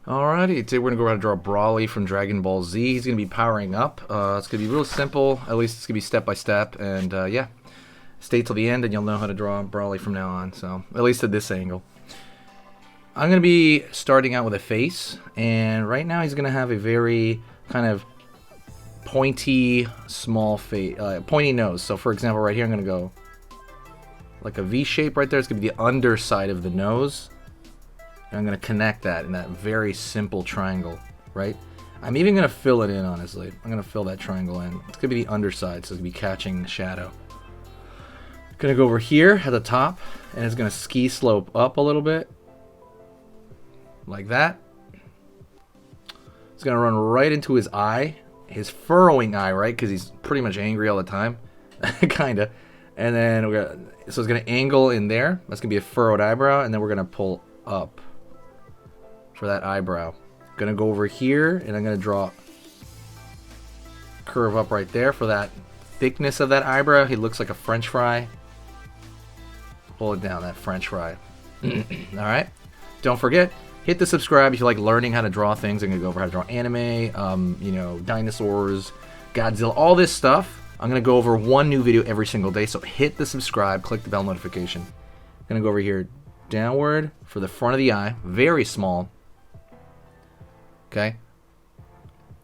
Alrighty, today we're going to go ahead and draw BROLY from Dragon Ball Z. He's going to be powering up. It's going to be real simple, at least it's going to be step by step, and yeah, stay till the end and you'll know how to draw BROLY from now on, so at least at this angle. I'm going to be starting out with a face, and right now he's going to have a very kind of pointy, small face, pointy nose. So for example, right here I'm going to go like a V shape right there. It's going to be the underside of the nose. And I'm going to connect that in that very simple triangle, right? I'm even going to fill it in, honestly. I'm going to fill that triangle in. It's going to be the underside, so it's going to be catching the shadow. Going to go over here at the top, and it's going to ski slope up a little bit. Like that. It's going to run right into his eye. His furrowing eye, right? Because he's pretty much angry all the time. kind of. And then so it's going to angle in there. That's going to be a furrowed eyebrow, and then we're going to pull up for that eyebrow. Gonna go over here and I'm gonna draw curve up right there for that thickness of that eyebrow. He looks like a French fry. Pull it down, that French fry. Alright. Don't forget, hit the subscribe if you like learning how to draw things. I'm gonna go over how to draw anime, you know, dinosaurs, Godzilla, all this stuff. I'm gonna go over one new video every single day, so hit the subscribe, click the bell notification. Gonna go over here downward for the front of the eye, very small. Okay,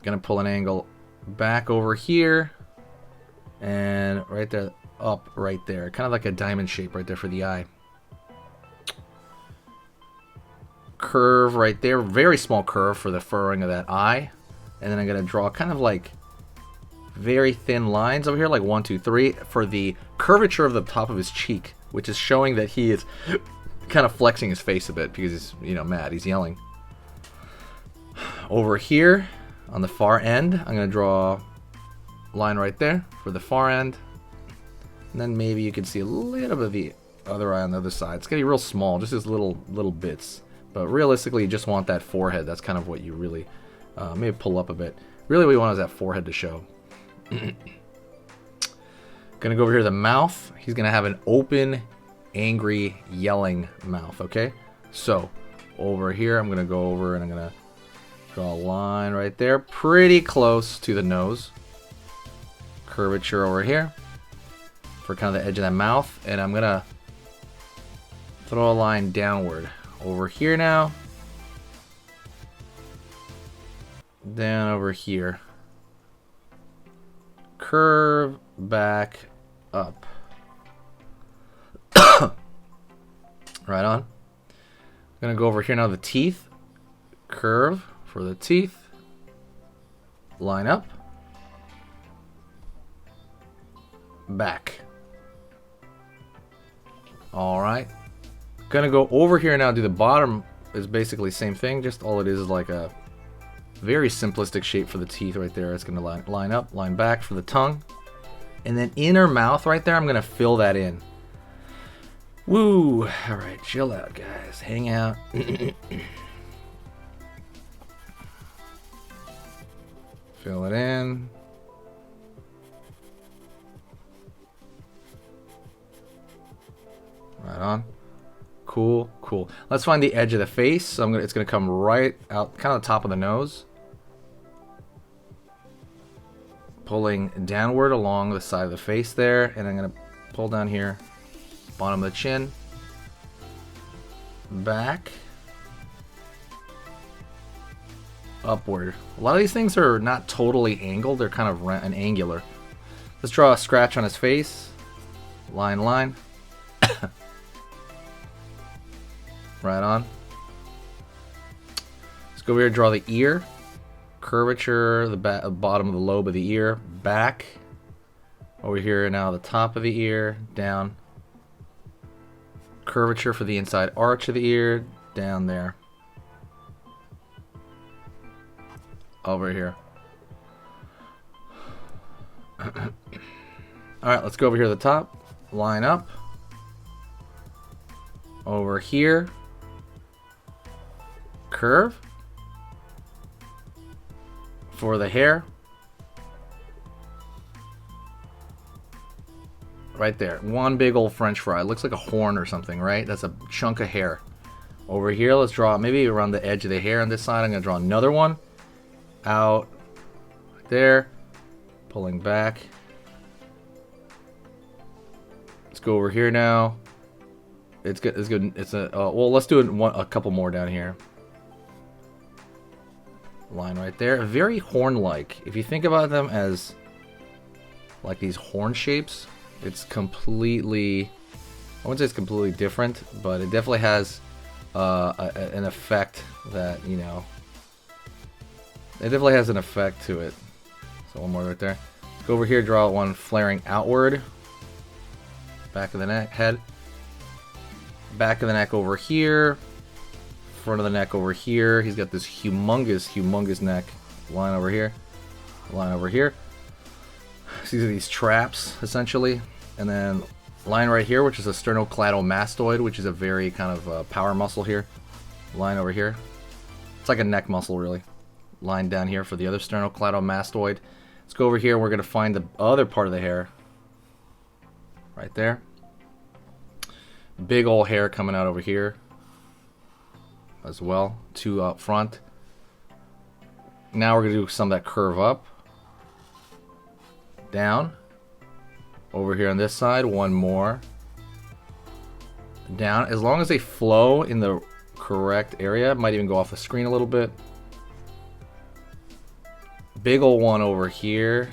gonna pull an angle back over here and right there, up right there, kind of like a diamond shape right there for the eye. Curve right there, very small curve for the furrowing of that eye, and then I'm gonna draw kind of like very thin lines over here, like 1, 2, 3, for the curvature of the top of his cheek, which is showing that he is kind of flexing his face a bit because he's, you know, mad. He's yelling. Over here on the far end, I'm going to draw a line right there for the far end. And then maybe you can see a little bit of the other eye on the other side. It's going to be real small, just as little bits. But realistically, you just want that forehead. That's kind of what you really, maybe pull up a bit. Really what you want is that forehead to show. Going to go over here to the mouth. He's going to have an open, angry, yelling mouth, okay? So, over here, I'm going to go over and I'm going to draw a line right there, pretty close to the nose. Curvature over here for kind of the edge of that mouth, and I'm going to throw a line downward. Over here now. Down over here. Curve back up. Right on. I'm going to go over here now, the teeth. Curve for the teeth. Line up. Back. Alright. Going to go over here now, do the bottom is basically the same thing, just all it is like a very simplistic shape for the teeth right there. It's going to line up, line back for the tongue. And then inner mouth right there, I'm going to fill that in. Woo! Alright, chill out, guys. Hang out. Fill it in. Right on. Cool, cool. Let's find the edge of the face. So it's going to come right out, kind of the top of the nose. Pulling downward along the side of the face there. And I'm going to pull down here. Bottom of the chin. Back. Upward. A lot of these things are not totally angled. They're kind of an angular. Let's draw a scratch on his face. Line, line. Right on. Let's go over here and draw the ear. Curvature, the bottom of the lobe of the ear. Back. Over here now, the top of the ear. Down. Curvature for the inside arch of the ear. Down there. Over here. Alright, let's go over here to the top. Line up. Over here. Curve. For the hair. Right there. One big old French fry. It looks like a horn or something, right? That's a chunk of hair. Over here, let's draw maybe around the edge of the hair on this side. I'm going to draw another one. Out. Right there. Pulling back. Let's go over here now. It's good. It's good. It's a well. Let's do a couple more down here. Line right there. Very horn-like. If you think about them as like these horn shapes, it's completely. I wouldn't say it's completely different, but it definitely has an effect that, you know. It definitely has an effect to it. So one more right there. Let's go over here. Draw one flaring outward. Back of the neck, head. Back of the neck over here. Front of the neck over here. He's got this humongous neck. Line over here. Line over here. So these are these traps, essentially. And then line right here, which is a sternocleidomastoid, which is a very kind of power muscle here. Line over here. It's like a neck muscle, really. Line down here for the other sternocleidomastoid. Let's go over here. We're going to find the other part of the hair. Right there. Big old hair coming out over here as well. Two up front. Now we're going to do some that curve up. Down. Over here on this side. One more. Down. As long as they flow in the correct area. Might even go off the screen a little bit. Big old one over here.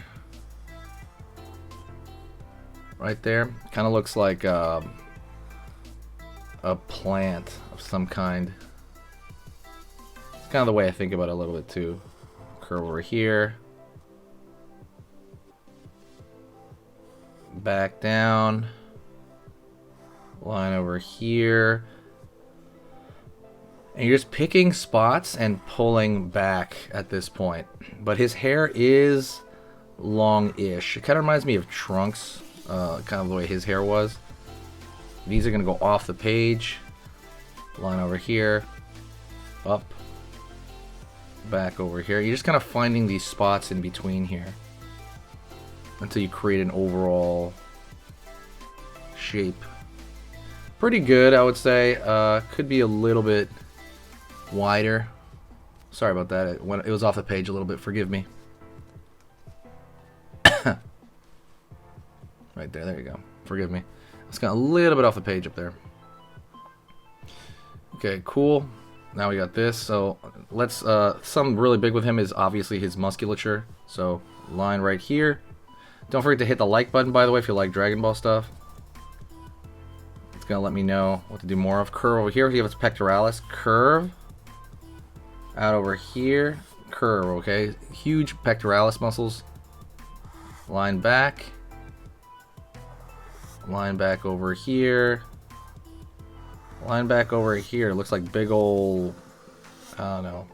Right there. Kind of looks like a plant of some kind. It's kind of the way I think about it a little bit too. Curve over here. Back down. Line over here. And you're just picking spots and pulling back at this point. But his hair is long-ish. It kind of reminds me of Trunks, kind of the way his hair was. These are going to go off the page. Line over here. Up. Back over here. You're just kind of finding these spots in between here. Until you create an overall shape. Pretty good, I would say. Could be a little bit wider. Sorry about that. It was off the page a little bit. Forgive me. Right there. There you go. Forgive me. It's got a little bit off the page up there. Okay, cool. Now we got this. So let's. Something really big with him is obviously his musculature. So line right here. Don't forget to hit the like button, by the way, if you like Dragon Ball stuff. It's gonna let me know what to do more of. Curve over here. If you have its pectoralis, curve. Out over here, curve, okay? Huge pectoralis muscles. Line back. Line back over here. Line back over here. Looks like big old, I don't know,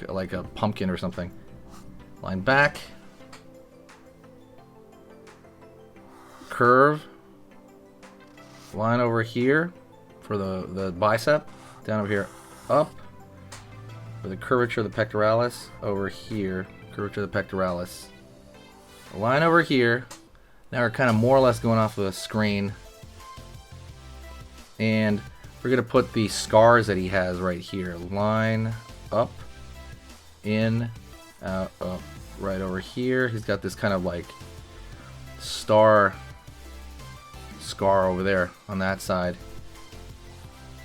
like a pumpkin or something. Line back. Curve. Line over here for the bicep. Down over here, up. For the curvature of the pectoralis over here. Curvature of the pectoralis. A line over here. Now we're kind of more or less going off the screen. And we're going to put the scars that he has right here. Line up. In. Out. Up. Right over here. He's got this kind of like star scar over there on that side.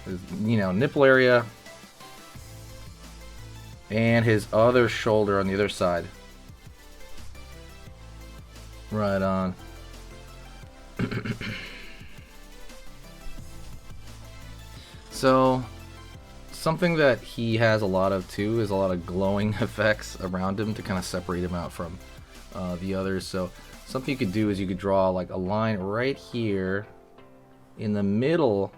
His, you know, nipple area. And his other shoulder on the other side. Right on. So, something that he has a lot of too is a lot of glowing effects around him to kind of separate him out from the others. So, something you could do is you could draw like a line right here in the middle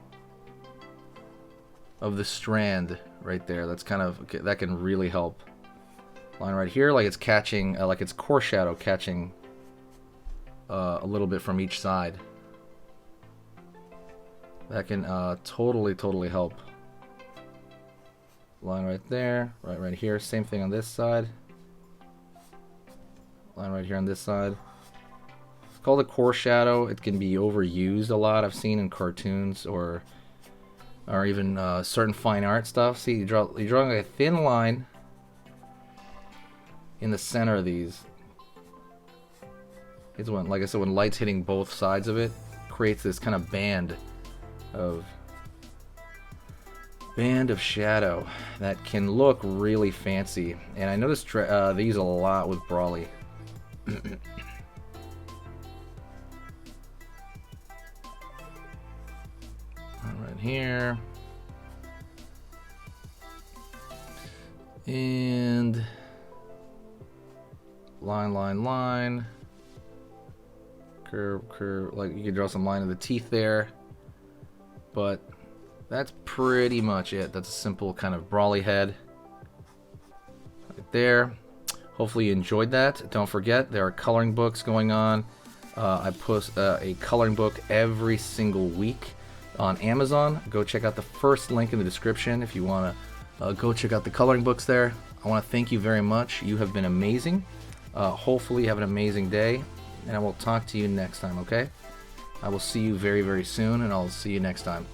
of the strand. Right there, that's kind of, okay, that can really help. Line right here, like it's catching, like it's core shadow catching a little bit from each side. That can totally help. Line right there, right here. Same thing on this side. Line right here on this side. It's called a core shadow. It can be overused a lot. I've seen in cartoons or or even certain fine art stuff. See, you're drawing a thin line in the center of these. It's when, like I said, when light's hitting both sides of it, creates this kind of band of shadow that can look really fancy. And I noticed they use a lot with BROLY. Right here. And line. Curve, like you can draw some line of the teeth there. But that's pretty much it. That's a simple kind of BROLY head right there. Hopefully you enjoyed that. Don't forget, there are coloring books going on. I post a coloring book every single week on Amazon. Go check out the first link in the description if you want to go check out the coloring books there. I want to thank you very much. You have been amazing. Hopefully you have an amazing day, and I will talk to you next time, okay? I will see you very, very soon, and I'll see you next time.